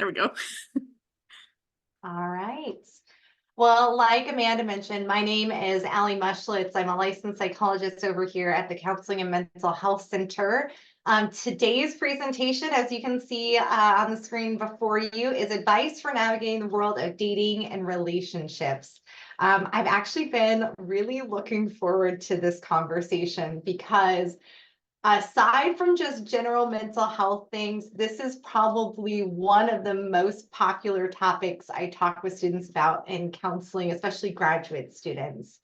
There we go. All right. Well, like Amanda mentioned, my name is Allie Muschlitz. I'm a licensed psychologist over here at the Counseling and Mental Health Center. Today's presentation, as you can see on the screen before you, is advice for navigating the world of dating and relationships. I've actually been really looking forward to this conversation because aside from just general mental health things, this is probably one of the most popular topics I talk with students about in counseling, especially graduate students.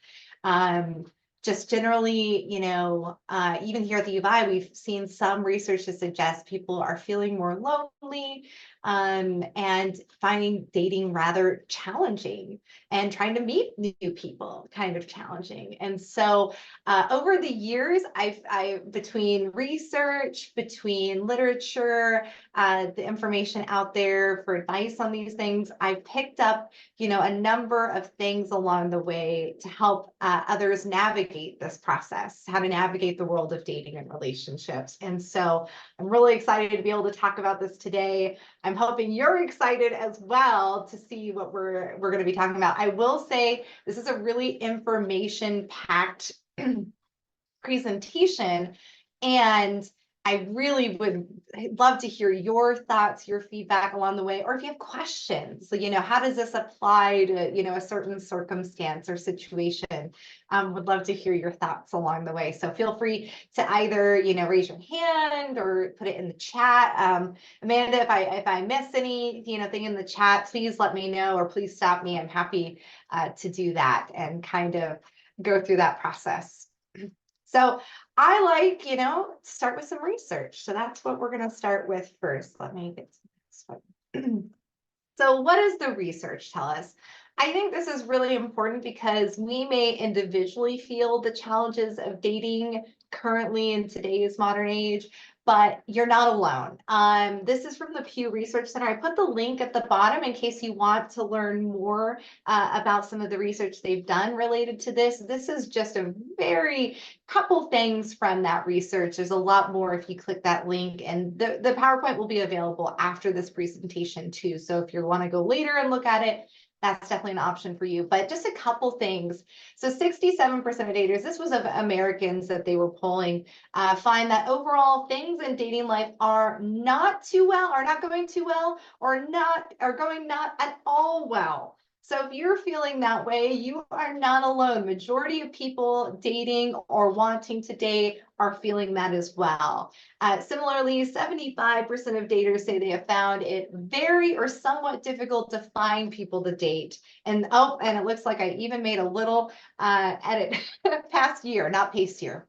Just generally, even here at the U of I, we've seen some research to suggest people are feeling more lonely and finding dating rather challenging and trying to meet new people kind of challenging. And so over the years, I've between research, between literature, the information out there for advice on these things, I've picked up, a number of things along the way to help others navigate this process, how to navigate the world of dating and relationships. And so I'm really excited to be able to talk about this today. I'm hoping you're excited as well to see what we're going to be talking about. I will say this is a really information-packed presentation, and I really would love to hear your thoughts, your feedback along the way, or if you have questions. So, how does this apply to, a certain circumstance or situation? Would love to hear your thoughts along the way. So feel free to either, raise your hand or put it in the chat. Amanda, if I miss any, thing in the chat, please let me know, or please stop me. I'm happy to do that and kind of go through that process. So I like, start with some research. So that's what we're going to start with first. Let me get to this one. So what does the research tell us? I think this is really important because we may individually feel the challenges of dating currently in today's modern age, but you're not alone. This is from the Pew Research Center. I put the link at the bottom in case you want to learn more about some of the research they've done related to this. This is just a very couple things from that research. There's a lot more if you click that link, and the PowerPoint will be available after this presentation too. So if you want to go later and look at it, that's definitely an option for you. But just a couple things. So 67% of daters, this was of Americans that they were polling, find that overall things in dating life are not going too well, or going not at all well. So if you're feeling that way, you are not alone. Majority of people dating or wanting to date are feeling that as well. Similarly, 75% of daters say they have found it very or somewhat difficult to find people to date. And it looks like I even made a little edit past year, not pace year.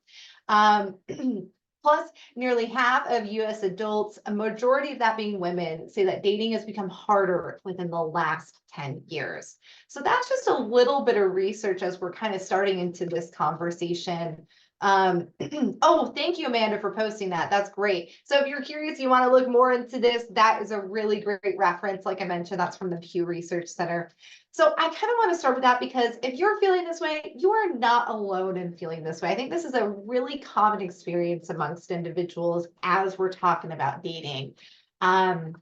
Plus, nearly half of US adults, a majority of that being women, say that dating has become harder within the last 10 years. So that's just a little bit of research as we're kind of starting into this conversation. Oh, thank you, Amanda, for posting that. That's great. So if you're curious, you want to look more into this, that is a really great reference. Like I mentioned, that's from the Pew Research Center. So I kind of want to start with that because if you're feeling this way, you are not alone in feeling this way. I think this is a really common experience amongst individuals as we're talking about dating. And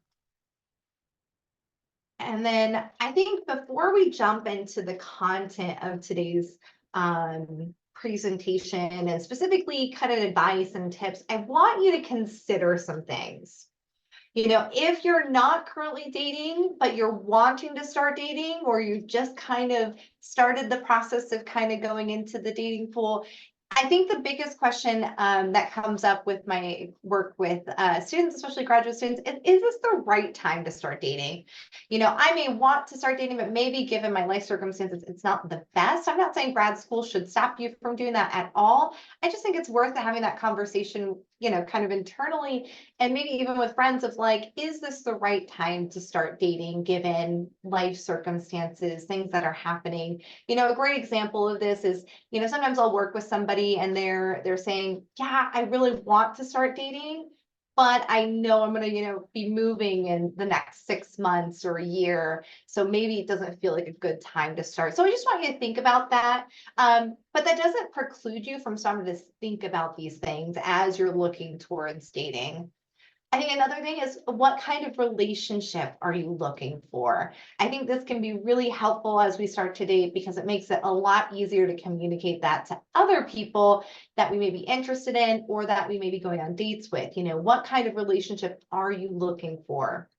then I think before we jump into the content of today's presentation and specifically kind of advice and tips, I want you to consider some things. If you're not currently dating, but you're wanting to start dating, or you've just kind of started the process of kind of going into the dating pool, I think the biggest question that comes up with my work with students, especially graduate students, is this the right time to start dating? I may want to start dating, but maybe given my life circumstances, it's not the best. I'm not saying grad school should stop you from doing that at all. I just think it's worth having that conversation, kind of internally, and maybe even with friends of like, is this the right time to start dating given life circumstances, things that are happening? A great example of this is, sometimes I'll work with somebody and they're saying, yeah, I really want to start dating, but I know I'm going to, be moving in the next 6 months or a year. So maybe it doesn't feel like a good time to start. So I just want you to think about that. But that doesn't preclude you from starting to think about these things as you're looking towards dating. I think another thing is, what kind of relationship are you looking for? I think this can be really helpful as we start to date, because it makes it a lot easier to communicate that to other people that we may be interested in or that we may be going on dates with. What kind of relationship are you looking for?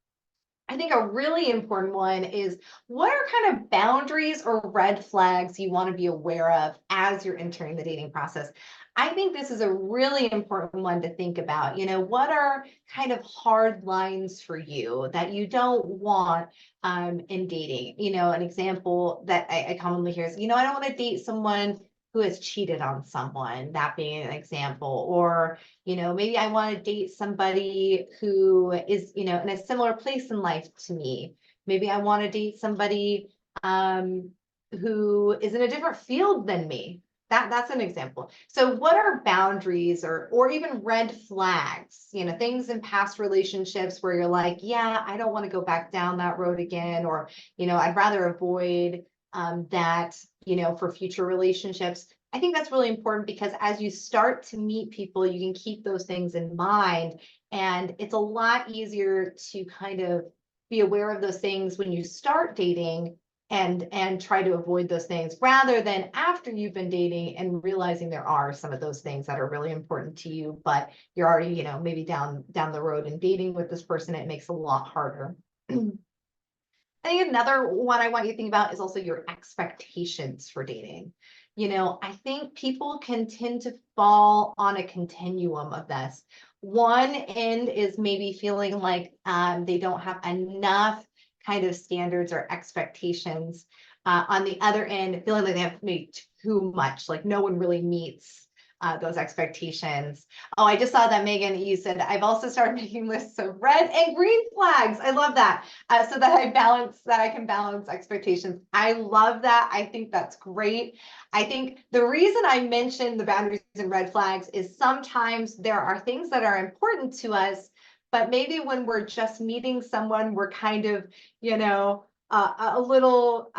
I think a really important one is, what are kind of boundaries or red flags you want to be aware of as you're entering the dating process? I think this is a really important one to think about. What are kind of hard lines for you that you don't want in dating? An example that I commonly hear is, I don't want to date someone who has cheated on someone, that being an example. Or maybe I want to date somebody who is, in a similar place in life to me. Maybe I want to date somebody who is in a different field than me. That's an example. So what are boundaries or even red flags, things in past relationships where you're like, yeah, I don't want to go back down that road again, or, I'd rather avoid that, for future relationships. I think that's really important, because as you start to meet people, you can keep those things in mind. And it's a lot easier to kind of be aware of those things when you start dating, and try to avoid those things, rather than after you've been dating and realizing there are some of those things that are really important to you, but you're already, maybe down the road and dating with this person, it makes it a lot harder. I think another one I want you to think about is also your expectations for dating. I think people can tend to fall on a continuum of this. One end is maybe feeling like they don't have enough kind of standards or expectations. On the other end, feeling like they have maybe too much, like no one really meets those expectations. Oh, I just saw that, Megan, you said, I've also started making lists of red and green flags. I love that. So that I can balance expectations. I love that. I think that's great. I think the reason I mentioned the boundaries and red flags is sometimes there are things that are important to us, but maybe when we're just meeting someone, we're kind of, a little,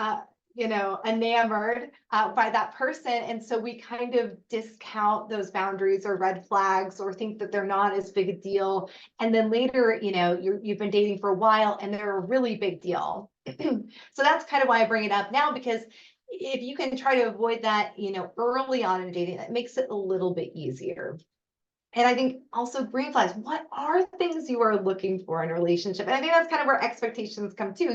enamored by that person. And so we kind of discount those boundaries or red flags, or think that they're not as big a deal. And then later, you've been dating for a while and they're a really big deal. So that's kind of why I bring it up now, because if you can try to avoid that, early on in dating, that makes it a little bit easier. And I think also green flags, what are things you are looking for in a relationship? And I think that's kind of where expectations come too,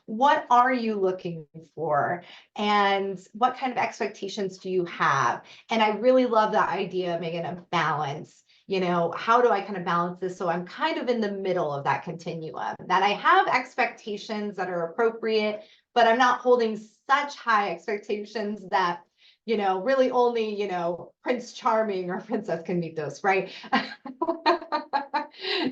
what are you looking for? And what kind of expectations do you have? And I really love the idea, Megan, of balance. How do I kind of balance this so I'm kind of in the middle of that continuum, that I have expectations that are appropriate, but I'm not holding such high expectations that really only, Prince Charming or Princess can meet those, right?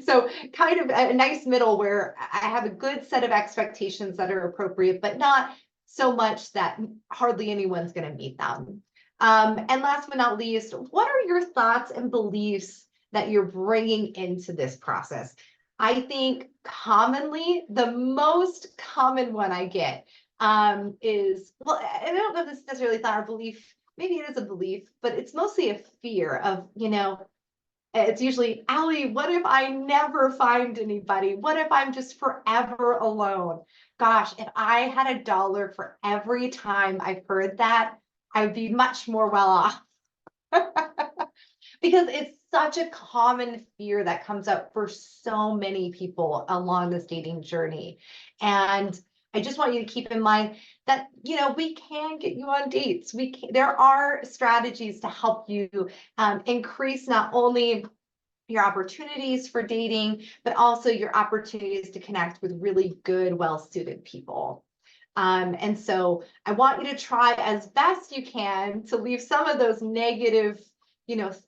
So kind of a nice middle where I have a good set of expectations that are appropriate, but not so much that hardly anyone's going to meet them. And last but not least, what are your thoughts and beliefs that you're bringing into this process? I think commonly, the most common one I get is, well, I don't know if this is necessarily thought or belief, maybe it is a belief, but it's mostly a fear of, it's usually, Allie, what if I never find anybody? What if I'm just forever alone? Gosh, if I had $1 for every time I've heard that, I would be much more well off. Because it's such a common fear that comes up for so many people along this dating journey. And I just want you to keep in mind that, we can get you on dates. There are strategies to help you increase not only your opportunities for dating, but also your opportunities to connect with really good, well-suited people. And so I want you to try as best you can to leave some of those negative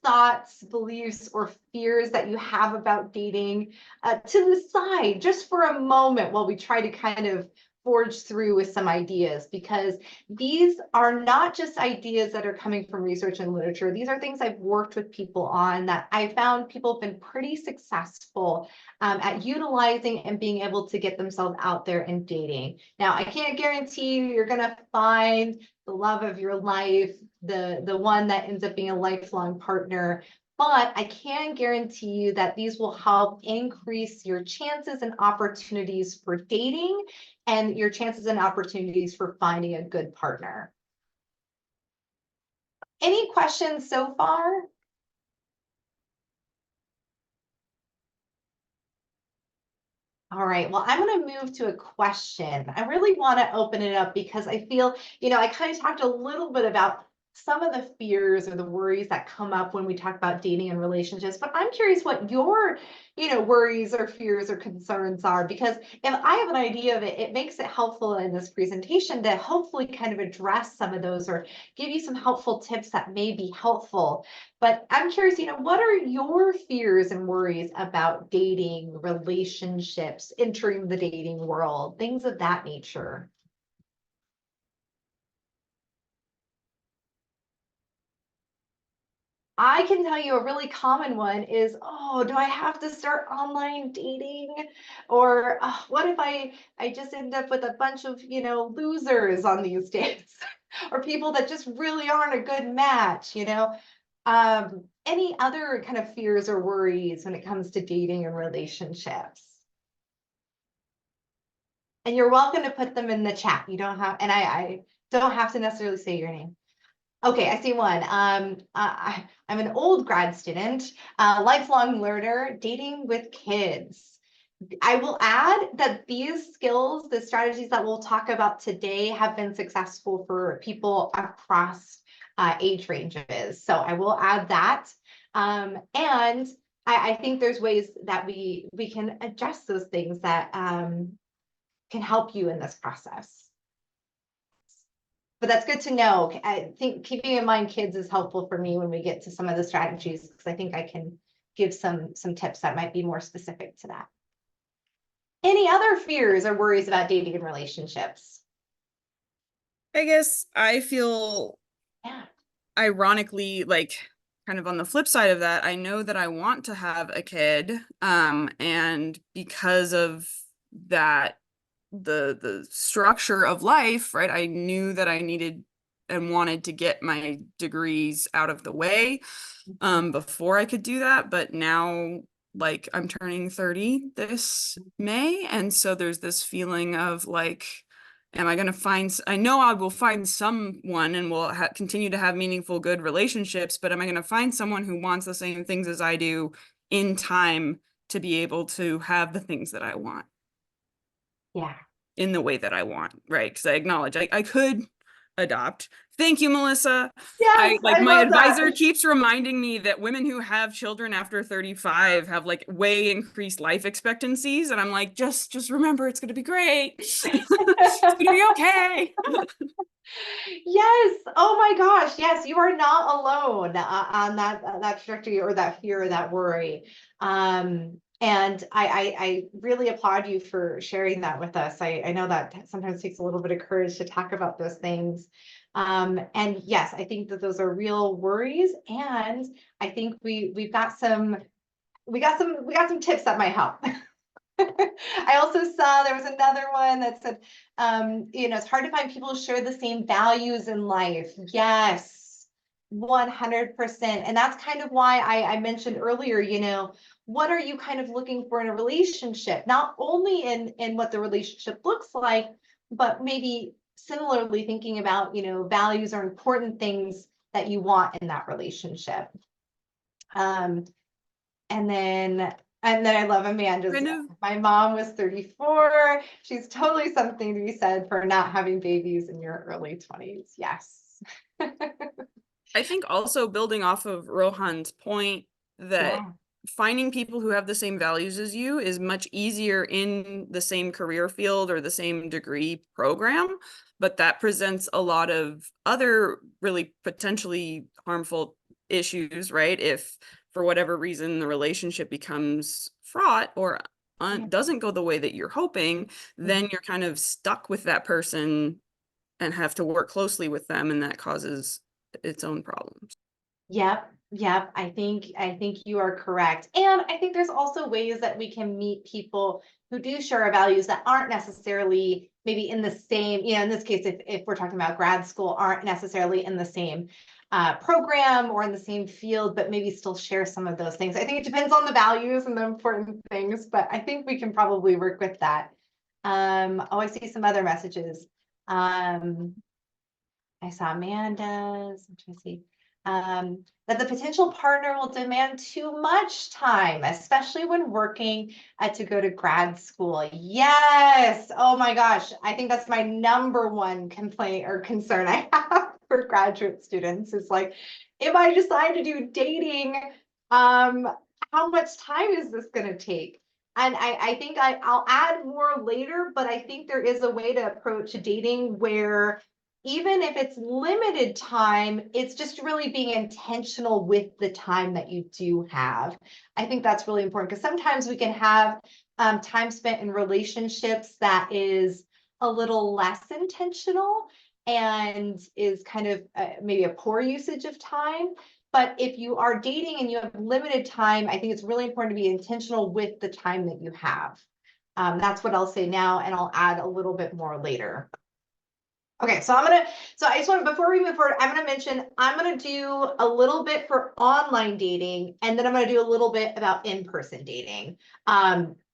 thoughts, beliefs, or fears that you have about dating to the side just for a moment while we try to kind of forge through with some ideas, because these are not just ideas that are coming from research and literature. These are things I've worked with people on that I found people have been pretty successful at utilizing and being able to get themselves out there and dating. Now, I can't guarantee you're going to find the love of your life, the one that ends up being a lifelong partner, but I can guarantee you that these will help increase your chances and opportunities for dating and your chances and opportunities for finding a good partner. Any questions so far? All right, well, I'm going to move to a question. I really want to open it up because I feel, I kind of talked a little bit about some of the fears or the worries that come up when we talk about dating and relationships, but I'm curious what your, worries or fears or concerns are, because if I have an idea of it, it makes it helpful in this presentation to hopefully kind of address some of those or give you some helpful tips that may be helpful. But I'm curious, what are your fears and worries about dating, relationships, entering the dating world, things of that nature? I can tell you a really common one is, oh, do I have to start online dating? Or what if I just end up with a bunch of, losers on these dates or people that just really aren't a good match, any other kind of fears or worries when it comes to dating and relationships? And you're welcome to put them in the chat. You don't have, and I don't have to necessarily say your name. Okay, I see one. I'm an old grad student, lifelong learner, dating with kids. I will add that these skills, the strategies that we'll talk about today, have been successful for people across age ranges. So I will add that. And I think there's ways that we can adjust those things that can help you in this process. But that's good to know. I think keeping in mind kids is helpful for me when we get to some of the strategies, because I think I can give some tips that might be more specific to that. Any other fears or worries about dating and relationships? I guess I feel Yeah. ironically, like kind of on the flip side of that, I know that I want to have a kid. And because of that, the structure of life, right? I knew that I needed and wanted to get my degrees out of the way before I could do that. But now, like, I'm turning 30 this May, and so there's this feeling of like, am I going to find, I know I will find someone and will continue to have meaningful, good relationships, but am I going to find someone who wants the same things as I do in time to be able to have the things that I want? Yeah. In the way that I want, right? Because I acknowledge I could adopt. Thank you, Melissa. Yes, Like I my love advisor that. keeps reminding me that women who have children after 35 have like way increased life expectancies. And I'm like, just remember, it's gonna be great. It's gonna be okay. Yes. Oh my gosh. Yes, you are not alone on that trajectory or that fear or that worry. And I really applaud you for sharing that with us. I know that sometimes takes a little bit of courage to talk about those things. And yes, I think that those are real worries. And I think we got some tips that might help. I also saw there was another one that said, it's hard to find people who share the same values in life. Yes, 100%. And that's kind of why I mentioned earlier, what are you kind of looking for in a relationship? Not only in what the relationship looks like, but maybe similarly thinking about, values are important things that you want in that relationship. Um, and then I love Amanda's. Kind of, My mom was 34. She's totally something to be said for not having babies in your early 20s. Yes. I think also building off of Rohan's point that Yeah. finding people who have the same values as you is much easier in the same career field or the same degree program, but that presents a lot of other really potentially harmful issues, right? If for whatever reason the relationship becomes fraught or doesn't go the way that you're hoping, then you're kind of stuck with that person and have to work closely with them, and that causes its own problems. Yep. Yep. I think you are correct. And I think there's also ways that we can meet people who do share our values that aren't necessarily maybe in the same, in this case, if we're talking about grad school, aren't necessarily in the same program or in the same field, but maybe still share some of those things. I think it depends on the values and the important things, but I think we can probably work with that. Oh, I see some other messages. I saw Amanda's. I'm trying to see. That the potential partner will demand too much time, especially when working to go to grad school. Yes. Oh my gosh. I think that's my number one complaint or concern I have for graduate students is like, if I decide to do dating, how much time is this going to take? And I think I'll add more later, but I think there is a way to approach dating where even if it's limited time, it's just really being intentional with the time that you do have. I think that's really important because sometimes we can have time spent in relationships that is a little less intentional and is kind of maybe a poor usage of time. But if you are dating and you have limited time, I think it's really important to be intentional with the time that you have. That's what I'll say now, and I'll add a little bit more later. Okay, so I just want to, before we move forward, I'm gonna mention, I'm gonna do a little bit for online dating, and then I'm gonna do a little bit about in-person dating.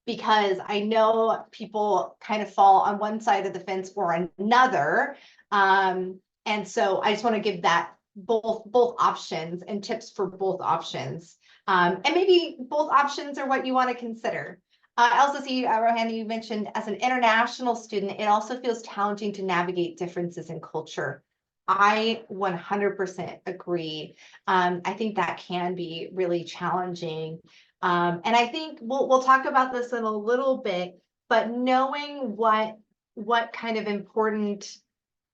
Because I know people kind of fall on one side of the fence or another. And so I just want to give that both options and tips for both options. And maybe both options are what you want to consider. I also see, Rohan, you mentioned as an international student, it also feels challenging to navigate differences in culture. I 100% agree. I think that can be really challenging. And I think we'll talk about this in a little bit, but knowing what kind of important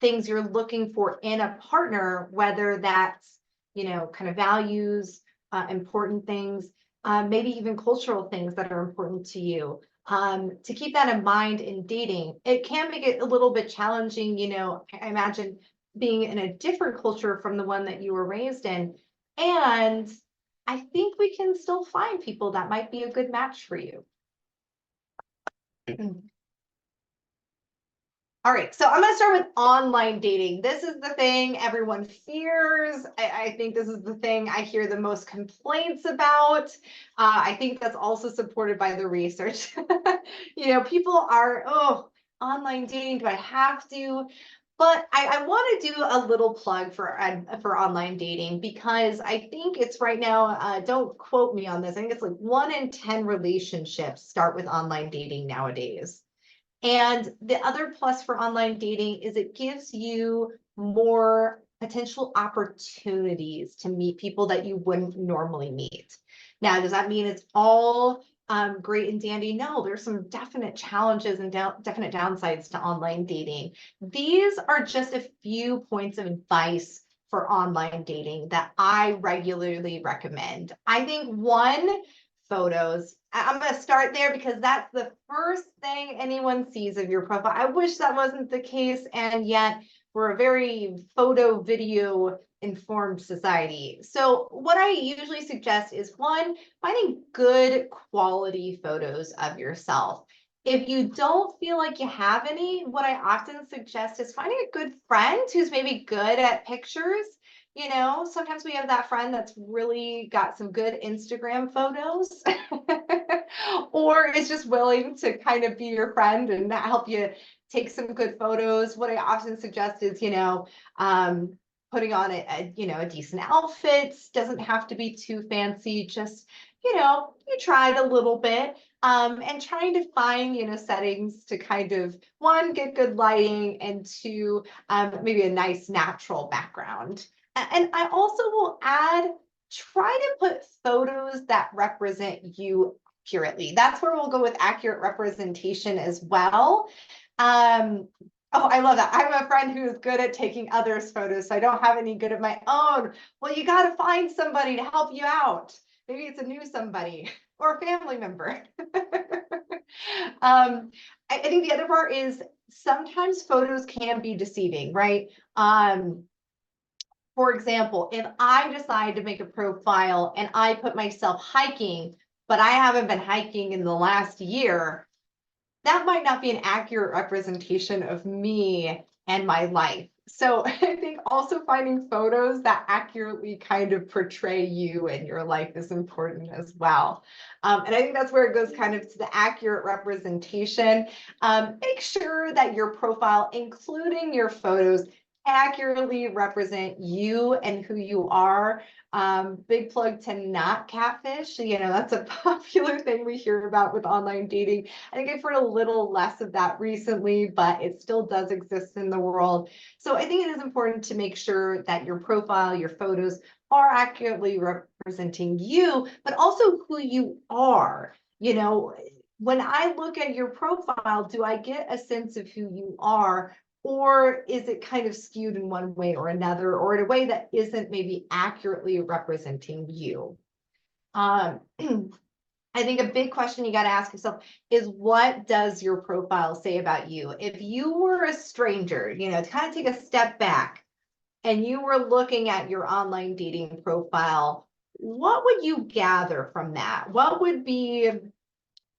things you're looking for in a partner, whether that's, kind of values, important things, maybe even cultural things that are important to you. To keep that in mind in dating, it can make it a little bit challenging. I imagine being in a different culture from the one that you were raised in. And I think we can still find people that might be a good match for you. All right, so I'm going to start with online dating. This is the thing everyone fears. I think this is the thing I hear the most complaints about. I think that's also supported by the research. People are, online dating, do I have to? But I want to do a little plug for online dating because I think it's right now, don't quote me on this, I think it's like 1 in 10 relationships start with online dating nowadays. And the other plus for online dating is it gives you more potential opportunities to meet people that you wouldn't normally meet. Now, does that mean it's all great and dandy? No, there's some definite challenges and definite downsides to online dating. These are just a few points of advice for online dating that I regularly recommend. I think one, photos. I'm going to start there because that's the first thing anyone sees of your profile. I wish that wasn't the case, and yet we're a very photo video informed society. So what I usually suggest is one, finding good quality photos of yourself. If you don't feel like you have any, what I often suggest is finding a good friend who's maybe good at pictures. Sometimes we have that friend that's really got some good Instagram photos or is just willing to kind of be your friend and help you take some good photos. What I often suggest is, putting on a decent outfit. Doesn't have to be too fancy. Just, you tried a little bit. And trying to find, settings to kind of, one, get good lighting, and two, maybe a nice natural background. And I also will add, try to put photos that represent you accurately. That's where we'll go with accurate representation as well. Oh, I love that. I have a friend who is good at taking others' photos, so I don't have any good of my own. Well, you got to find somebody to help you out. Maybe it's a new somebody or a family member. I think the other part is sometimes photos can be deceiving, right? For example, if I decide to make a profile and I put myself hiking, but I haven't been hiking in the last year, that might not be an accurate representation of me and my life. So I think also finding photos that accurately kind of portray you and your life is important as well. And I think that's where it goes kind of to the accurate representation. Make sure that your profile, including your photos, accurately represent you and who you are. Big plug to not catfish. You know, that's a popular thing we hear about with online dating. I think I've heard a little less of that recently, but it still does exist in the world. So I think it is important to make sure that your profile, your photos are accurately representing you, but also who you are. You know, when I look at your profile, do I get a sense of who you are? Or is it kind of skewed in one way or another, or in a way that isn't maybe accurately representing you? I think a big question you got to ask yourself is, what does your profile say about you? If you were a stranger, you know, to kind of take a step back and you were looking at your online dating profile, what would you gather from that? What would be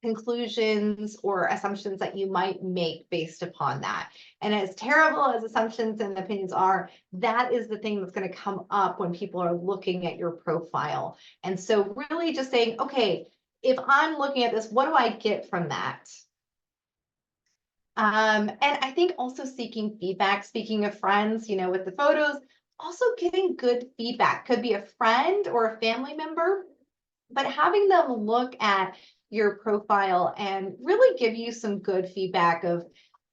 conclusions or assumptions that you might make based upon that? And as terrible as assumptions and opinions are, that is the thing that's going to come up when people are looking at your profile. And so really just saying, okay, if I'm looking at this, what do I get from that? And I think also seeking feedback, speaking of friends, you know, with the photos, also getting good feedback. Could be a friend or a family member, but having them look at your profile and really give you some good feedback of,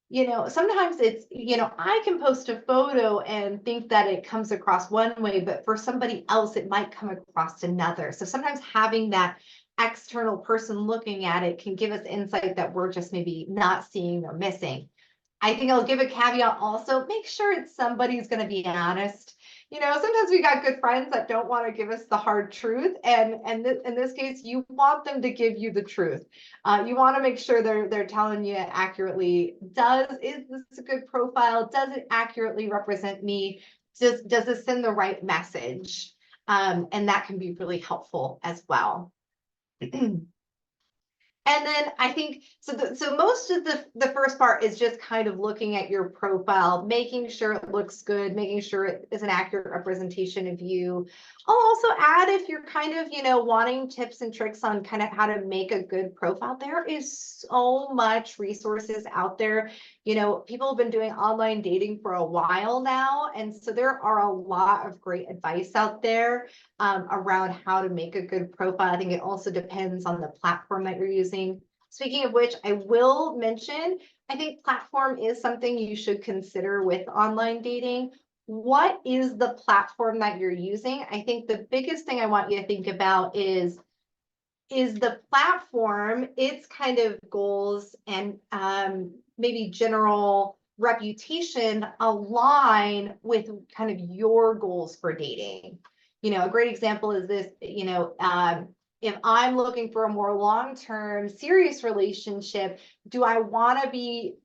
you know, sometimes it's, you know, I can post a photo and think that it comes across one way, but for somebody else, it might come across another. So sometimes having that external person looking at it can give us insight that we're just maybe not seeing or missing. I think I'll give a caveat also, make sure it's somebody who's going to be honest. You know, sometimes we got good friends that don't want to give us the hard truth. And in this case, you want them to give you the truth. You want to make sure they're telling you accurately, is this a good profile? Does it accurately represent me? Does this send the right message? And that can be really helpful as well. And then I think so most of the first part is just kind of looking at your profile, making sure it looks good, making sure it is an accurate representation of you. I'll also add, if you're kind of, you know, wanting tips and tricks on kind of how to make a good profile, there is so much resources out there. You know, people have been doing online dating for a while now, and so there are a lot of great advice out there around how to make a good profile. I think it also depends on the platform that you're using. Speaking of which, I will mention, I think platform is something you should consider with online dating. What is the platform that you're using? I think the biggest thing I want you to think about is the platform, its kind of goals and maybe general reputation align with kind of your goals for dating. You know, a great example is this, you know, if I'm looking for a more long-term serious relationship, do I want to be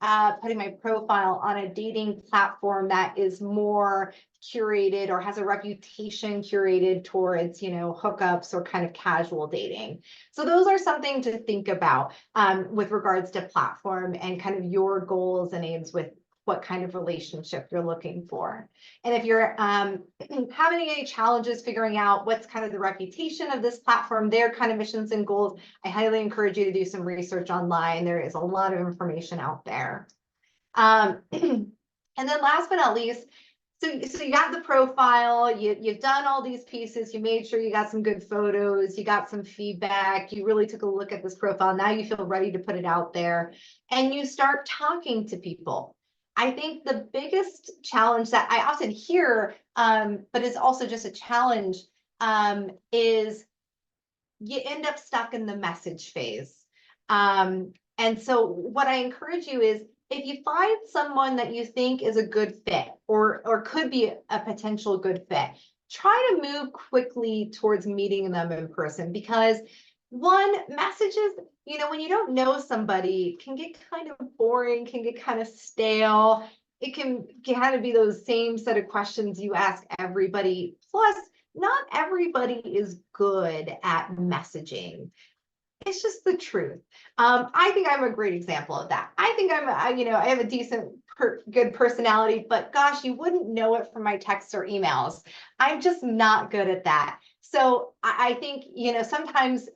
putting my profile on a dating platform that is more curated or has a reputation curated towards, you know, hookups or kind of casual dating? So those are something to think about with regards to platform and kind of your goals and aims with what kind of relationship you're looking for. And if you're having any challenges figuring out what's kind of the reputation of this platform, their kind of missions and goals, I highly encourage you to do some research online. There is a lot of information out there. And then last but not least, so you got the profile, you've done all these pieces, you made sure you got some good photos, you got some feedback, you really took a look at this profile, now you feel ready to put it out there, and you start talking to people. I think the biggest challenge that I often hear, but is also just a challenge, is you end up stuck in the message phase. And so what I encourage you is, if you find someone that you think is a good fit or could be a potential good fit, try to move quickly towards meeting them in person, because one, messages, you know, when you don't know somebody, can get kind of boring, can get kind of stale. It can kind of be those same set of questions you ask everybody. Plus, not everybody is good at messaging. It's just the truth. I think I'm a great example of that. I think you know, I have a decent good personality, but gosh, you wouldn't know it from my texts or emails. I'm just not good at that. So I think, sometimes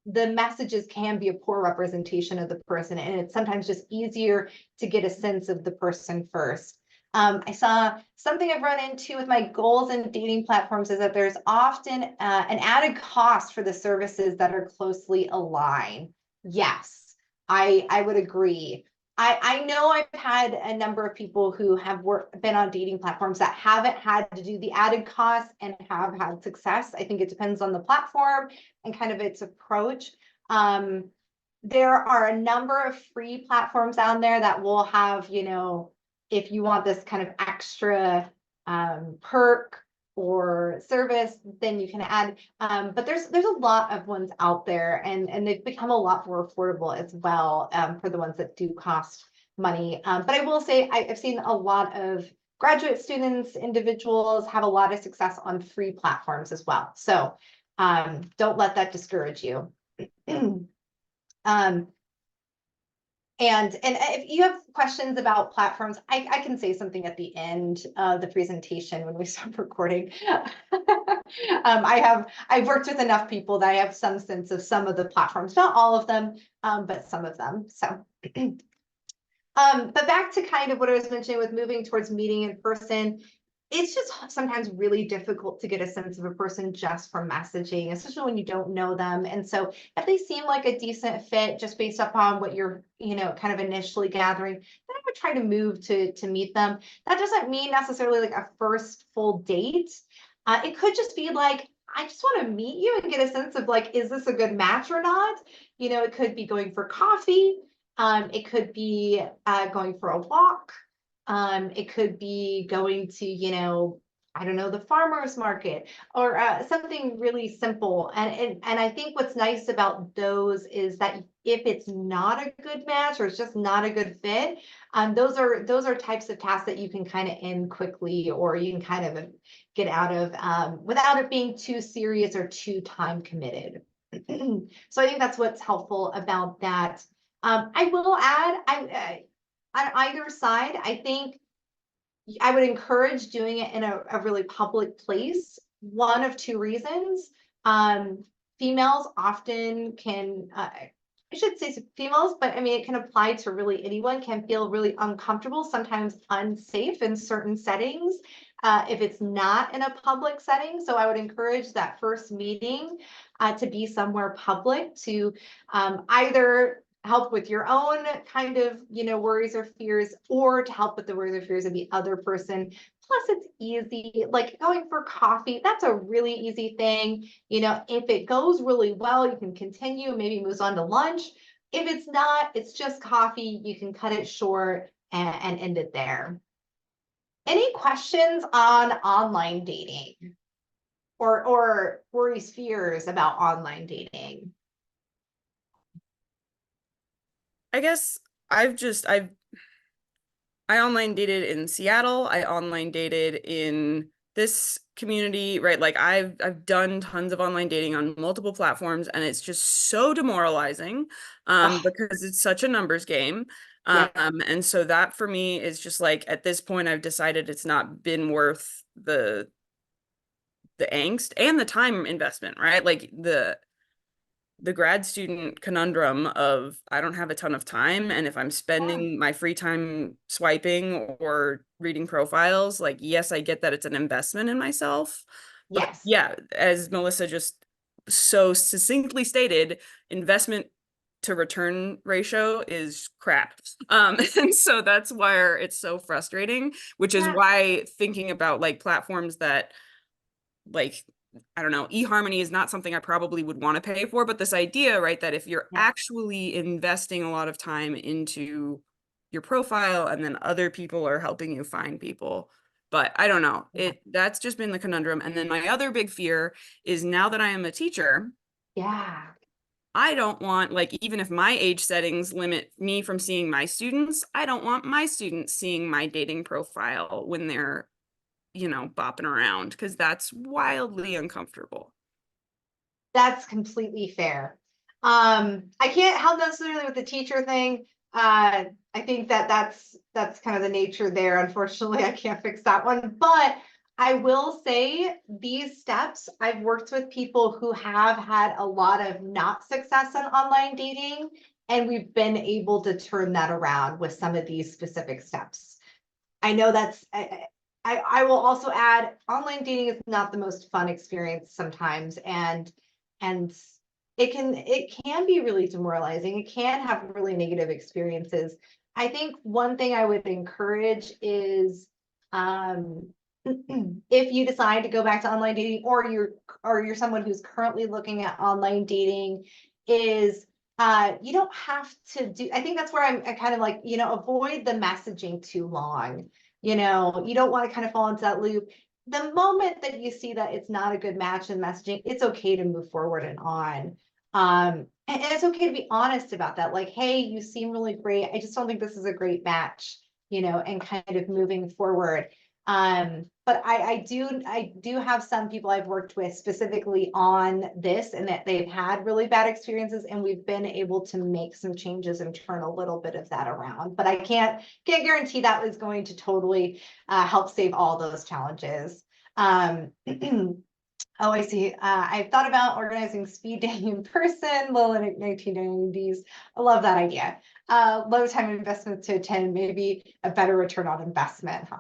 the messages can be a poor representation of the person, and it's sometimes just easier to get a sense of the person first. I saw something I've run into with my goals and dating platforms is that there's often an added cost for the services that are closely aligned. Yes, I would agree. I know I've had a number of people who have been on dating platforms that haven't had to do the added costs and have had success. I think it depends on the platform and kind of its approach. There are a number of free platforms out there that will have, if you want this kind of extra perk or service, then you can add. But there's a lot of ones out there, and they've become a lot more affordable as well for the ones that do cost money. But I will say I've seen a lot of graduate students, individuals have a lot of success on free platforms as well. So don't let that discourage you. And if you have questions about platforms, I can say something at the end of the presentation when we stop recording. I've worked with enough people that I have some sense of some of the platforms, not all of them, but some of them. So, but back to kind of what I was mentioning with moving towards meeting in person. It's just sometimes really difficult to get a sense of a person just from messaging, especially when you don't know them. And so if they seem like a decent fit just based upon what you're, kind of initially gathering, then I would try to move to meet them. That doesn't mean necessarily like a first full date. It could just be like, I just want to meet you and get a sense of like, is this a good match or not? It could be going for coffee. It could be going for a walk. It could be going to, I don't know, the farmer's market or something really simple. And I think what's nice about those is that if it's not a good match or it's just not a good fit, those are types of tasks that you can kind of end quickly, or you can kind of get out of without it being too serious or too time committed. So I think that's what's helpful about that. I will add, on either side, I think I would encourage doing it in a really public place. One of two reasons. Females often can, I should say females, but I mean, it can apply to really anyone, can feel really uncomfortable, sometimes unsafe in certain settings if it's not in a public setting. So I would encourage that first meeting to be somewhere public to either help with your own kind of, worries or fears, or to help with the worries or fears of the other person. Plus, it's easy, like going for coffee. That's a really easy thing. If it goes really well, you can continue, maybe moves on to lunch. If it's not, it's just coffee. You can cut it short and end it there. Any questions on online dating or worries, fears about online dating? I guess I online dated in Seattle. I online dated in this community, right? Like I've done tons of online dating on multiple platforms, and it's just so demoralizing because it's such a numbers game. Yeah. And so that for me is just like, at this point I've decided it's not been worth the angst and the time investment, right? Like the grad student conundrum of, I don't have a ton of time, and if I'm spending my free time swiping or reading profiles, like, yes, I get that it's an investment in myself, but Yes. yeah, as Melissa just so succinctly stated, investment to return ratio is crap. And so that's why it's so frustrating, which is Yeah. why thinking about like platforms that, like, I don't know, eHarmony is not something I probably would want to pay for, but this idea, right, that if you're Yeah. actually investing a lot of time into your profile and then other people are helping you find people. But I don't know, that's just been the conundrum. And then my other big fear is, now that I am a teacher, Yeah. I don't want, like, even if my age settings limit me from seeing my students, I don't want my students seeing my dating profile when they're, bopping around, because that's wildly uncomfortable. That's completely fair. I can't help necessarily with the teacher thing. I think that that's kind of the nature there. Unfortunately, I can't fix that one, but I will say these steps, I've worked with people who have had a lot of not success in online dating, and we've been able to turn that around with some of these specific steps. I know that's, I will also add, online dating is not the most fun experience sometimes, and it can be really demoralizing. It can have really negative experiences. I think one thing I would encourage is, if you decide to go back to online dating, or you're someone who's currently looking at online dating, is you don't have to do, I think that's where I kind of like, avoid the messaging too long. You don't want to kind of fall into that loop. The moment that you see that it's not a good match in messaging, it's okay to move forward and on. And it's okay to be honest about that. Like, hey, you seem really great. I just don't think this is a great match, and kind of moving forward. But I do have some people I've worked with specifically on this, and that they've had really bad experiences, and we've been able to make some changes and turn a little bit of that around. But I can't guarantee that is going to totally help save all those challenges. Oh, I see. I've thought about organizing speed dating in person, little in 1990s. I love that idea. Low time investment to attend, maybe a better return on investment. Huh?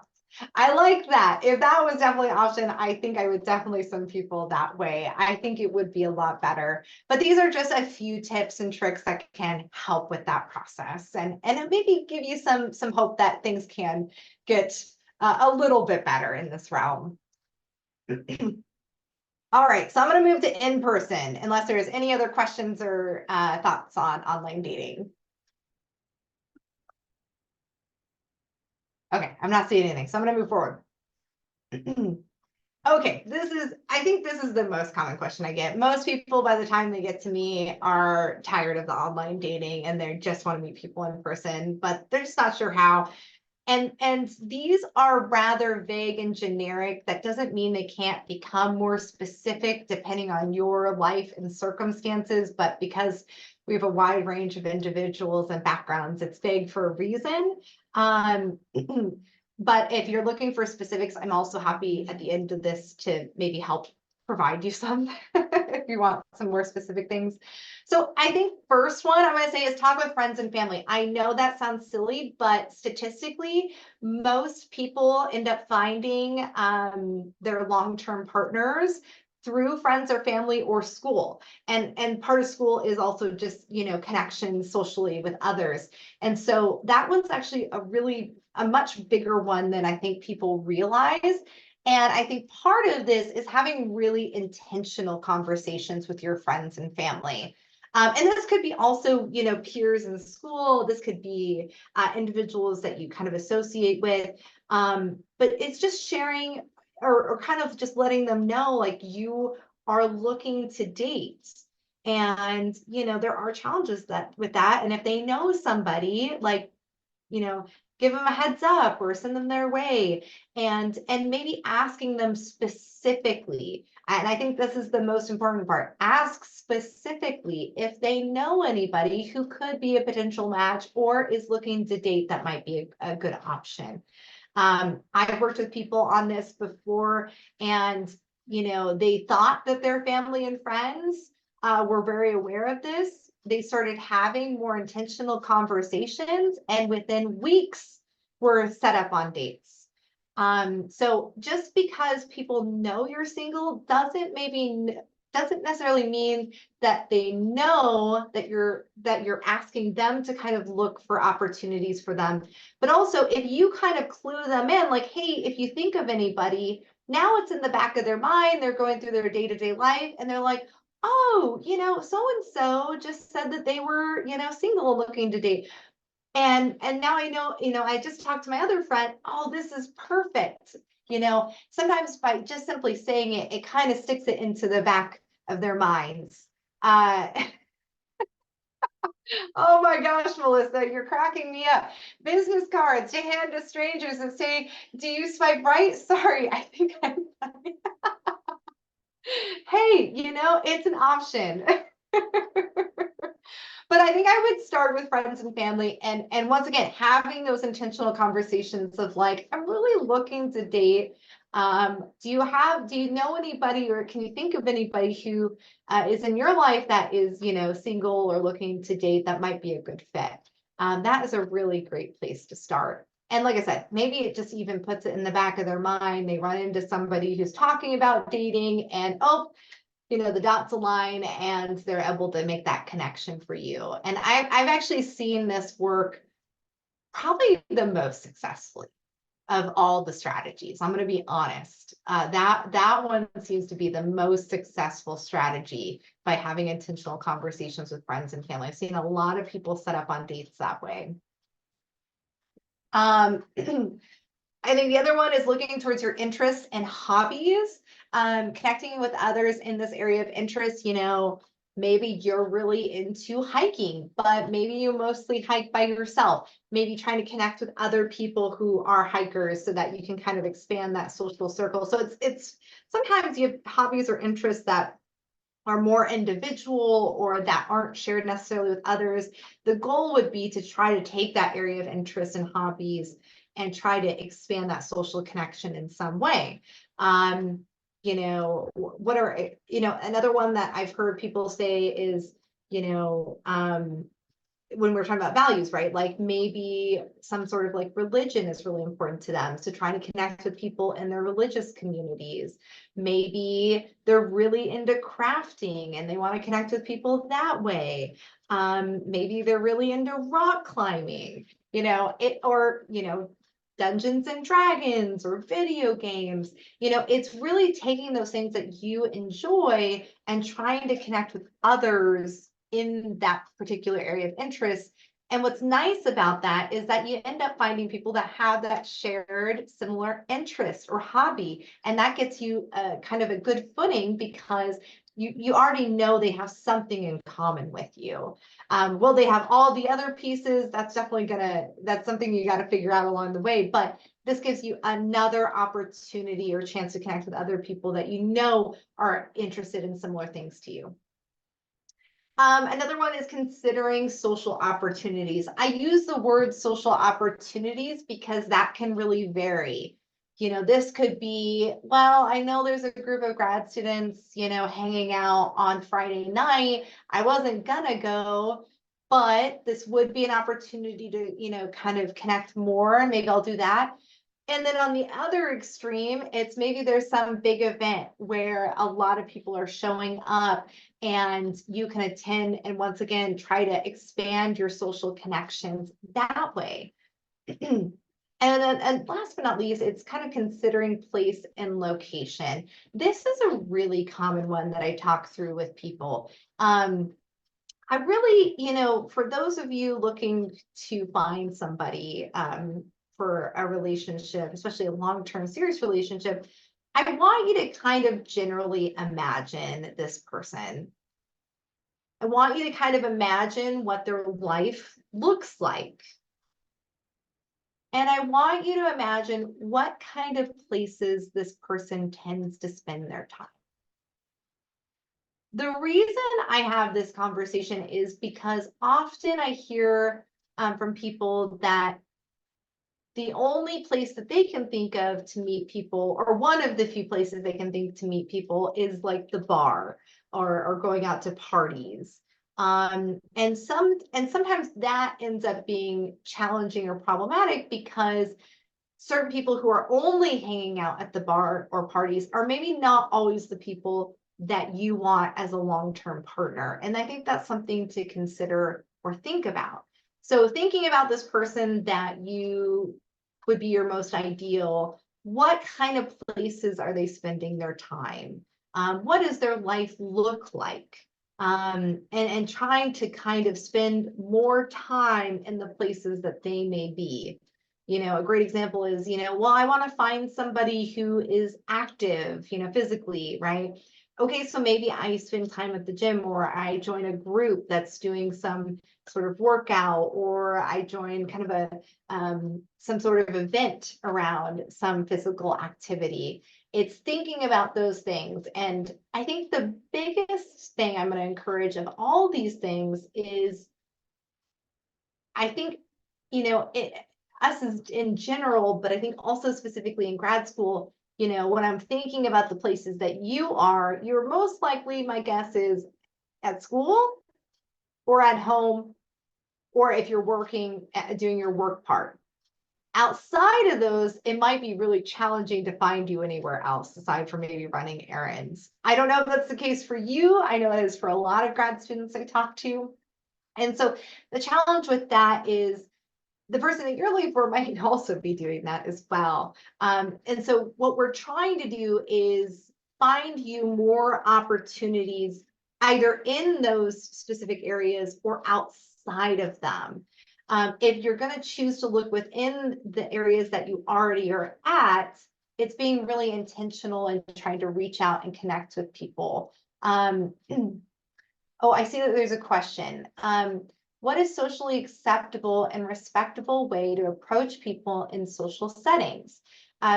I like that. If that was definitely an option, I think I would definitely send people that way. I think it would be a lot better. But these are just a few tips and tricks that can help with that process, and it maybe give you some hope that things can get a little bit better in this realm. All right, so I'm going to move to in-person, unless there's any other questions or thoughts on online dating. Okay, I'm not seeing anything, so I'm going to move forward. Okay, I think this is the most common question I get. Most people, by the time they get to me, are tired of the online dating and they just want to meet people in person, but they're just not sure how. And these are rather vague and generic. That doesn't mean they can't become more specific depending on your life and circumstances, but because we have a wide range of individuals and backgrounds, it's vague for a reason. But if you're looking for specifics, I'm also happy at the end of this to maybe help provide you some if you want some more specific things. So I think first one I'm going to say is talk with friends and family. I know that sounds silly, but statistically, most people end up finding their long-term partners through friends or family or school. And part of school is also just, connections socially with others. And so that one's actually a much bigger one than I think people realize. And I think part of this is having really intentional conversations with your friends and family. And this could be also, peers in school. This could be individuals that you kind of associate with. But it's just sharing or kind of just letting them know, like, you are looking to date. And, there are challenges with that. And if they know somebody, like, give them a heads up or send them their way, and maybe asking them specifically. And I think this is the most important part. Ask specifically if they know anybody who could be a potential match or is looking to date that might be a good option. I've worked with people on this before, and they thought that their family and friends were very aware of this. They started having more intentional conversations, and within weeks were set up on dates. So just because people know you're single doesn't necessarily mean that they know that you're asking them to kind of look for opportunities for them. But also, if you kind of clue them in, like, hey, if you think of anybody, now it's in the back of their mind, they're going through their day-to-day life, and they're like, oh, so-and-so just said that they were, single and looking to date. And now I know, I just talked to my other friend, oh, this is perfect. Sometimes by just simply saying it, it kind of sticks it into the back of their minds. Oh my gosh, Melissa, you're cracking me up. Business cards to hand to strangers and say, do you swipe right? Sorry, I think I'm funny. Hey, it's an option. But I think I would start with friends and family, and once again, having those intentional conversations of like, I'm really looking to date. Do you know anybody, or can you think of anybody who is in your life that is, single or looking to date that might be a good fit? That is a really great place to start. And like I said, maybe it just even puts it in the back of their mind. They run into somebody who's talking about dating, and oh, the dots align and they're able to make that connection for you. And I've actually seen this work probably the most successfully of all the strategies. I'm going to be honest. That one seems to be the most successful strategy, by having intentional conversations with friends and family. I've seen a lot of people set up on dates that way. I think the other one is looking towards your interests and hobbies, connecting with others in this area of interest. Maybe you're really into hiking, but maybe you mostly hike by yourself. Maybe trying to connect with other people who are hikers so that you can kind of expand that social circle. So it's sometimes you have hobbies or interests that are more individual or that aren't shared necessarily with others. The goal would be to try to take that area of interest and hobbies and try to expand that social connection in some way. What are, another one that I've heard people say is, when we're talking about values, right? Like maybe some sort of like religion is really important to them. So trying to connect with people in their religious communities. Maybe they're really into crafting and they want to connect with people that way. Maybe they're really into rock climbing, or Dungeons and Dragons or video games. It's really taking those things that you enjoy and trying to connect with others in that particular area of interest. And what's nice about that is that you end up finding people that have that shared similar interest or hobby. And that gets you kind of a good footing, because you already know they have something in common with you. Will they have all the other pieces? That's something you got to figure out along the way. But this gives you another opportunity or chance to connect with other people that are interested in similar things to you. Another one is considering social opportunities. I use the word social opportunities because that can really vary. This could be, well, I know there's a group of grad students, hanging out on Friday night. I wasn't gonna go, but this would be an opportunity to, kind of connect more. Maybe I'll do that. And then on the other extreme, it's maybe there's some big event where a lot of people are showing up and you can attend and once again try to expand your social connections that way. And last but not least, it's kind of considering place and location. This is a really common one that I talk through with people. I really, for those of you looking to find somebody for a relationship, especially a long-term serious relationship, I want you to kind of generally imagine this person. I want you to kind of imagine what their life looks like. And I want you to imagine what kind of places this person tends to spend their time. The reason I have this conversation is because often I hear from people that the only place that they can think of to meet people, or one of the few places they can think to meet people, is like the bar or going out to parties. And sometimes that ends up being challenging or problematic, because certain people who are only hanging out at the bar or parties are maybe not always the people that you want as a long-term partner. And I think that's something to consider or think about. So thinking about this person that you would be your most ideal, what kind of places are they spending their time? What does their life look like? And trying to kind of spend more time in the places that they may be. A great example is, well, I want to find somebody who is active, physically, right? Okay, so maybe I spend time at the gym, or I join a group that's doing some sort of workout, or I join kind of some sort of event around some physical activity. It's thinking about those things. And I think the biggest thing I'm going to encourage of all these things is I think, us as in general, but I think also specifically in grad school, when I'm thinking about the places that you're most likely, my guess is at school or at home, or if you're working, doing your work part. Outside of those, it might be really challenging to find you anywhere else aside from maybe running errands. I don't know if that's the case for you. I know it is for a lot of grad students I talk to. And so the challenge with that is the person that you're looking for might also be doing that as well. And so what we're trying to do is find you more opportunities either in those specific areas or outside of them. If you're going to choose to look within the areas that you already are at, it's being really intentional and trying to reach out and connect with people. Oh, I see that there's a question. What is socially acceptable and respectable way to approach people in social settings?